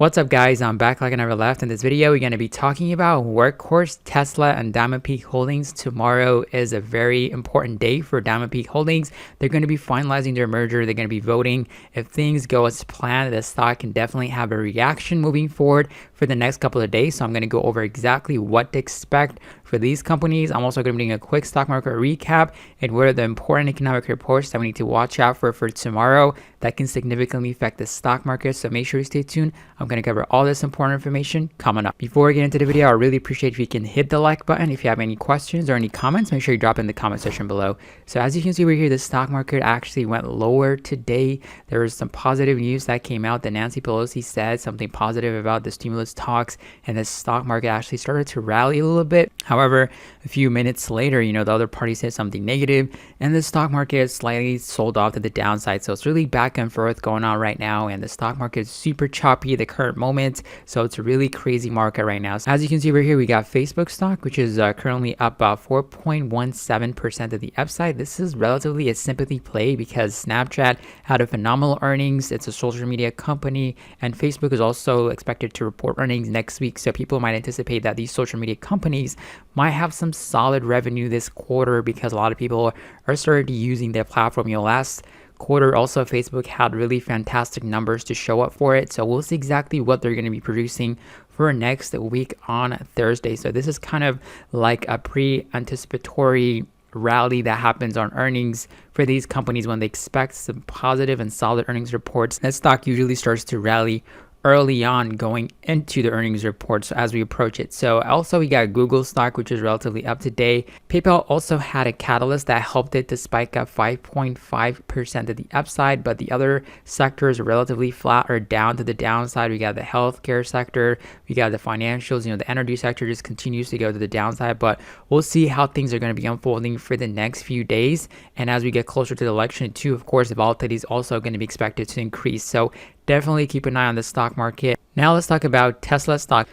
What's up guys, I'm back like I never left. In this video, we're going to be talking about Workhorse, Tesla, and Diamond Peak Holdings. Tomorrow is a very important day for Diamond Peak Holdings. They're going to be finalizing their merger. They're going to be voting. If things go as planned, the stock can definitely have a reaction moving forward for the next couple of days. So I'm going to go over exactly what to expect for these companies. I'm also going to be doing a quick stock market recap and what are the important economic reports that we need to watch out for tomorrow that can significantly affect the stock market. So make sure you stay tuned. I'm going to cover all this important information coming up. Before we get into the video, I really appreciate if you can hit the like button. If you have any questions or any comments, make sure you drop in the comment section below. So as you can see right here, the stock market actually went lower today. There was some positive news that came out that Nancy Pelosi said something positive about the stimulus talks, and the stock market actually started to rally a little bit. However, a few minutes later, the other party said something negative, and the stock market is slightly sold off to the downside. So it's really back and forth going on right now, and the stock market is super choppy at the current moment. So it's a really crazy market right now. So as you can see right here, we got Facebook stock, which is currently up about 4.17% of the upside. This is relatively a sympathy play because Snapchat had a phenomenal earnings. It's a social media company, and Facebook is also expected to report earnings next week. So people might anticipate that these social media companies might have some solid revenue this quarter because a lot of people are starting using their platform. Last quarter also Facebook had really fantastic numbers to show up for it. So we'll see exactly what they're going to be producing for next week on Thursday. So this is kind of like a pre-anticipatory rally that happens on earnings for these companies when they expect some positive and solid earnings reports. That stock usually starts to rally early on going into the earnings reports as we approach it. So also we got Google stock, which is relatively up to date. PayPal also had a catalyst that helped it to spike up 5.5% of the upside, but the other sectors are relatively flat or down to the downside. We got the healthcare sector, we got the financials, the energy sector just continues to go to the downside, but we'll see how things are going to be unfolding for the next few days. And as we get closer to the election too, of course, the volatility is also going to be expected to increase. So definitely keep an eye on the stock market. Now let's talk about Tesla stock.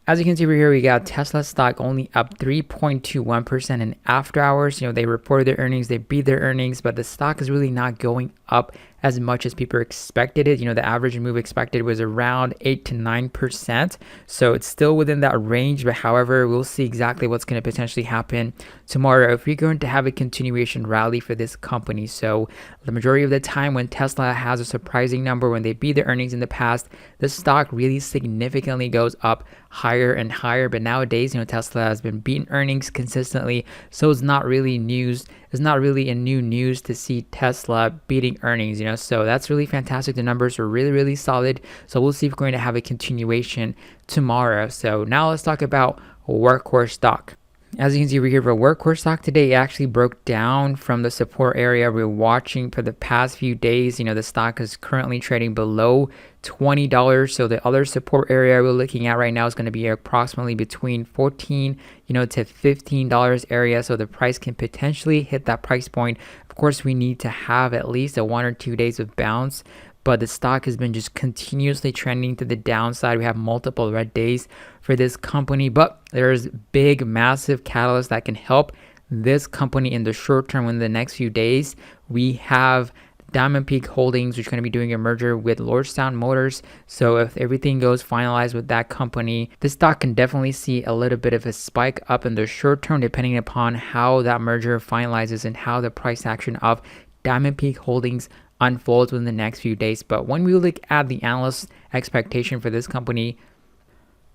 As you can see over here, we got Tesla stock only up 3.21% in after hours. They reported their earnings, they beat their earnings, but the stock is really not going up as much as people expected it. The average move expected was around 8 to 9%. So it's still within that range, but however, we'll see exactly what's going to potentially happen tomorrow if we're going to have a continuation rally for this company. So the majority of the time when Tesla has a surprising number, when they beat their earnings in the past, the stock really significantly goes up higher and higher. But nowadays, Tesla has been beating earnings consistently. So it's not really news. It's not really a new news to see Tesla beating earnings, so that's really fantastic. The numbers are really, really solid. So we'll see if we're going to have a continuation tomorrow. So now let's talk about Workhorse stock. As you can see over here for Workhorse stock today, it actually broke down from the support area we're watching for the past few days. The stock is currently trading below $20. So the other support area we're looking at right now is going to be approximately between $14 to $15 area. So the price can potentially hit that price point. Of course, we need to have at least a 1 or 2 days of bounce, but the stock has been just continuously trending to the downside. We have multiple red days for this company, but there's big, massive catalysts that can help this company in the short term. In the next few days, we have Diamond Peak Holdings, which is going to be doing a merger with Lordstown Motors. So if everything goes finalized with that company, the stock can definitely see a little bit of a spike up in the short term, depending upon how that merger finalizes and how the price action of Diamond Peak Holdings unfolds within the next few days. But when we look at the analyst expectation for this company,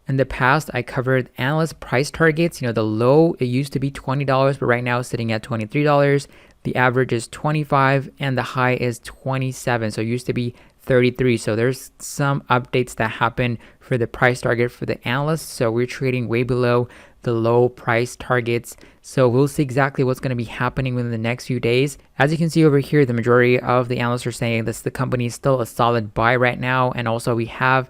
in the past, I covered analyst price targets. The low, it used to be $20, but right now it's sitting at $23. The average is 25 and the high is 27. So it used to be 33. So there's some updates that happen for the price target for the analysts. So we're trading way below the low price targets. So we'll see exactly what's going to be happening within the next few days. As you can see over here, the majority of the analysts are saying this, the company is still a solid buy right now. And also we have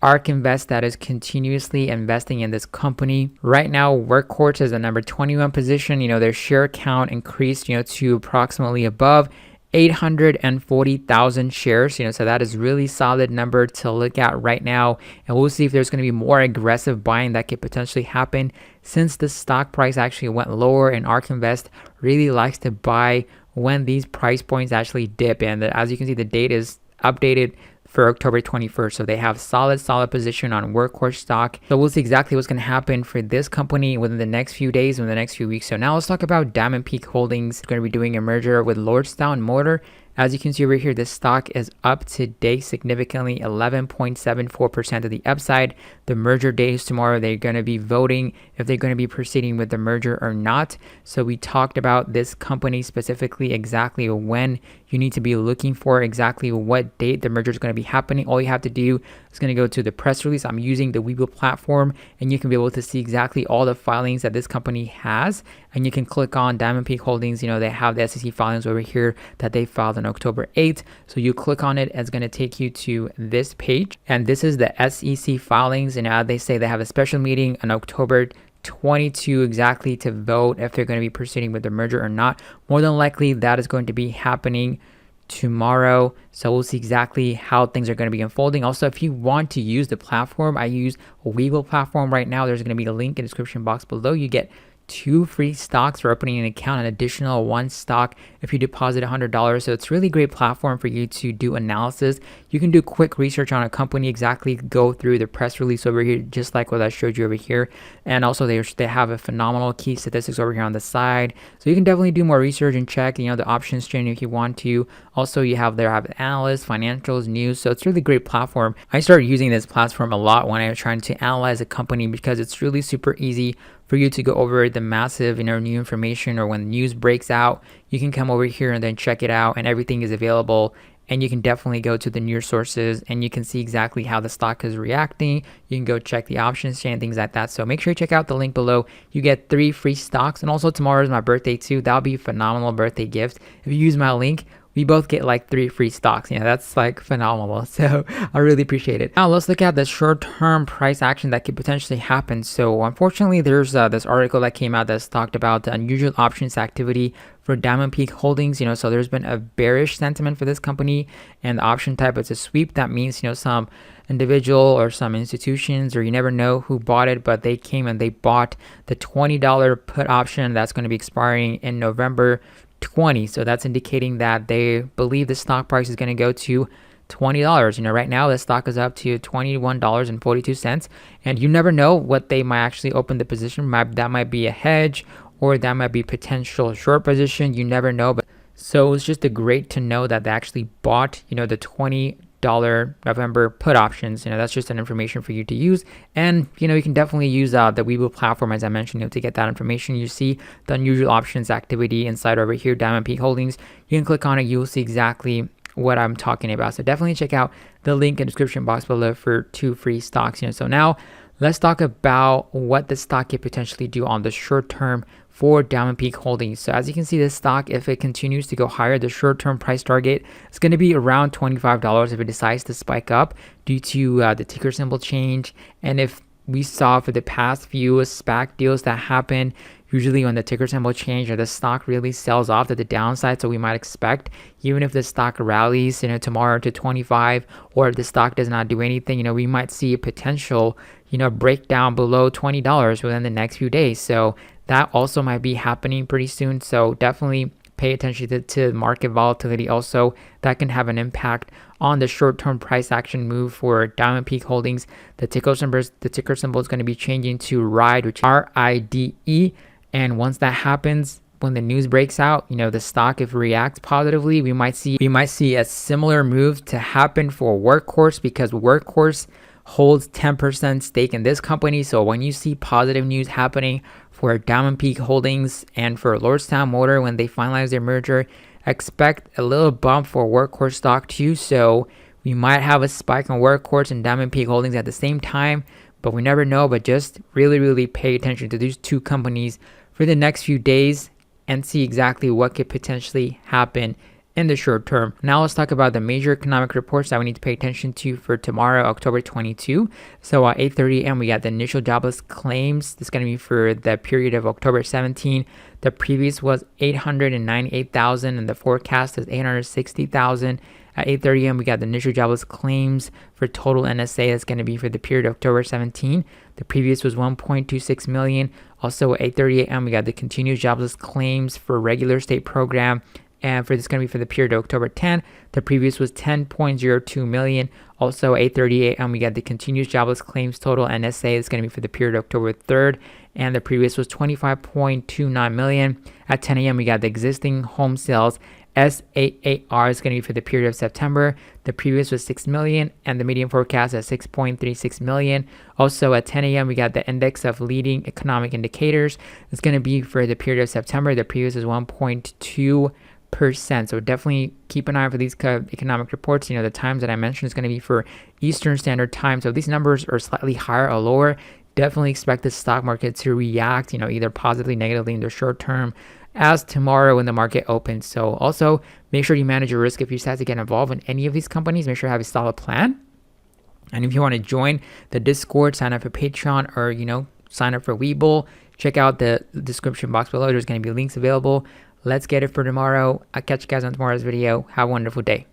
ARK Invest that is continuously investing in this company. Right now, Workhorse is the number 21 position. Their share count increased, to approximately above 840,000 shares. So that is really solid number to look at right now. And we'll see if there's going to be more aggressive buying that could potentially happen since the stock price actually went lower, and ARK Invest really likes to buy when these price points actually dip. And as you can see, the date is updated for October 21st. So they have solid position on Workhorse stock. So we'll see exactly what's going to happen for this company within the next few days, within the next few weeks. So now let's talk about Diamond Peak Holdings. Going to be doing a merger with Lordstown Motor. As you can see over here, this stock is up today significantly, 11.74% of the upside. The merger day is tomorrow. They're going to be voting if they're going to be proceeding with the merger or not. So we talked about this company specifically, exactly when you need to be looking for, exactly what date the merger is going to be happening. All you have to do is going to go to the press release. I'm using the Webull platform, and you can be able to see exactly all the filings that this company has. And you can click on Diamond Peak Holdings. They have the SEC filings over here that they filed on October 8th. So you click on it, it's going to take you to this page. And this is the SEC filings. And they say they have a special meeting on October 22 exactly to vote if they're going to be proceeding with the merger or not. More than likely, that is going to be happening tomorrow. So we'll see exactly how things are going to be unfolding. Also, if you want to use the platform, I use a Webull platform right now. There's going to be a link in the description box below. You get 2 free stocks for opening an account, an additional 1 stock if you deposit $100. So it's really a great platform for you to do analysis. You can do quick research on a company, exactly go through the press release over here, just like what I showed you over here. And also they have a phenomenal key statistics over here on the side. So you can definitely do more research and check, the options chain if you want to. Also, you have analysts, financials, news. So it's really a great platform. I started using this platform a lot when I was trying to analyze a company because it's really super easy for you to go over the massive, new information, or when news breaks out, you can come over here and then check it out, and everything is available. And you can definitely go to the news sources and you can see exactly how the stock is reacting. You can go check the options chain, things like that. So make sure you check out the link below. You get 3 free stocks. And also tomorrow is my birthday too. That'll be a phenomenal birthday gift. If you use my link, we both get like 3 free stocks. That's like phenomenal. So I really appreciate it. Now let's look at the short-term price action that could potentially happen. So unfortunately, there's this article that came out that's talked about the unusual options activity for Diamond Peak Holdings. So there's been a bearish sentiment for this company, and the option type is a sweep. That means, some individual or some institutions, or you never know who bought it, but they came and they bought the $20 put option that's going to be expiring in November 20. So that's indicating that they believe the stock price is going to go to $20. Right now the stock is up to $21.42, and you never know what they might actually open the position. That might be a hedge, or that might be potential short position. You never know. But so it's just great to know that they actually bought, the $20 November put options. That's just an information for you to use. And you can definitely use the Webull platform, as I mentioned, to get that information. You see the unusual options activity inside over here, Diamond Peak Holdings. You can click on it, you'll see exactly what I'm talking about. So definitely check out the link in the description box below for 2 free stocks. So now let's talk about what the stock could potentially do on the short term for Diamond Peak Holdings. So as you can see, this stock, if it continues to go higher, the short-term price target is going to be around $25 if it decides to spike up due to the ticker symbol change. And if we saw for the past few SPAC deals that happen, usually when the ticker symbol change or the stock really sells off to the downside. So we might expect, even if the stock rallies, tomorrow to 25, or if the stock does not do anything, we might see a potential, breakdown below $20 within the next few days. So that also might be happening pretty soon. So definitely pay attention to market volatility. Also, that can have an impact on the short-term price action move for Diamond Peak Holdings. The ticker symbol is going to be changing to RIDE, which is RIDE. And once that happens, when the news breaks out, the stock, if it reacts positively, we might see a similar move to happen for Workhorse, because Workhorse holds 10% stake in this company. So when you see positive news happening for Diamond Peak Holdings and for Lordstown Motor when they finalize their merger, expect a little bump for Workhorse stock too. So we might have a spike on Workhorse and Diamond Peak Holdings at the same time, but we never know. But just really pay attention to these 2 companies for the next few days and see exactly what could potentially happen in the short term. Now let's talk about the major economic reports that we need to pay attention to for tomorrow, October 22. So at 8:30 a.m. we got the initial jobless claims. This is going to be for the period of October 17. The previous was 898,000 and the forecast is 860,000. At 8:30 a.m. we got the initial jobless claims for total NSA. That's going to be for the period of October 17. The previous was 1.26 million. Also at 8:30 a.m. we got the continuous jobless claims for regular state program And for this going to be for the period of October 10, the previous was 10.02 million. Also 8:30 a.m. we got the continuous jobless claims total NSA is going to be for the period of October 3rd, and the previous was 25.29 million. At 10 a.m. we got the existing home sales SAAR is going to be for the period of September. The previous was 6 million, and the median forecast at 6.36 million. Also at 10 a.m. we got the index of leading economic indicators. It's going to be for the period of September. The previous is 1.2%. So definitely keep an eye for these economic reports. The times that I mentioned is going to be for Eastern Standard Time. So if these numbers are slightly higher or lower, definitely expect the stock market to react, either positively, negatively in the short term as tomorrow when the market opens. So also make sure you manage your risk if you decide to get involved in any of these companies. Make sure you have a solid plan. And if you want to join the Discord, sign up for Patreon, or sign up for Webull, check out the description box below. There's going to be links available. Let's get it for tomorrow. I'll catch you guys on tomorrow's video. Have a wonderful day.